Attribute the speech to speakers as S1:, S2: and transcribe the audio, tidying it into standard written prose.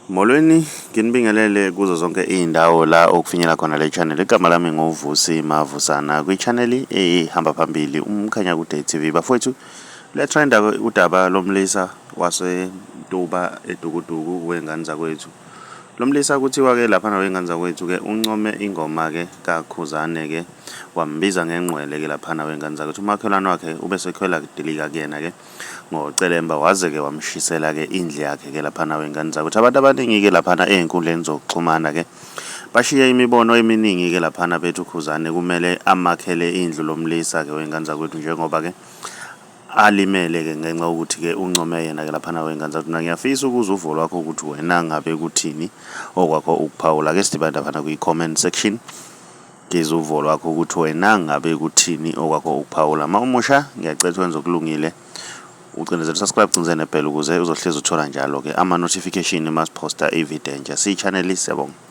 S1: Molweni nginibingelele kuzo zonke izindawo la okufinyela khona le channel. Igama lami ngovusi Mavusana kwi-channel ehamba phambili umkhanya kude TV. Bafowethu lethrinda udaba lomlisa waseNtuba edukuduku wengane zakwethu. Lomlisa kuthiwa ke lapha na wengane zakwethu ke uncome ingoma ke kakhuzane ke wambiza ngenqwele ke lapha na wengane zakwethu. Umakhelwane wakhe ubesekhwela kudilika kuyena ke ngocelebha waze ke wamshisela ke indlu yakhe ke lapha na wengane zakwethu. Abantu abaningi ke lapha na ezinkundleni zokuxhumana ke bashiya imibono eminingi ke lapha na bethu ukhuzane kumele amakhele indlu lomlisa ke wengane zakwethu njengoba ke alimele ke ngenxa yokuthi ke uncome yena ke lapha na wengane zakwethu. Ngiyafisa ukuza uvo lwakho ukuthi wena ngabe kuthini okwakho ukuphawula ke sidibane lapha kwi-comment section. Ngizwe uvo lwakho ukuthi wena ngabe kuthini okwakho ukuphawula. Uma umusha ngiyacela wenze okulungile ucindezela subscribe cinzene bell ukuze uzohlezi uthola njalo ke ama notification masiposta ivideo entsha. Si channel siyabonga.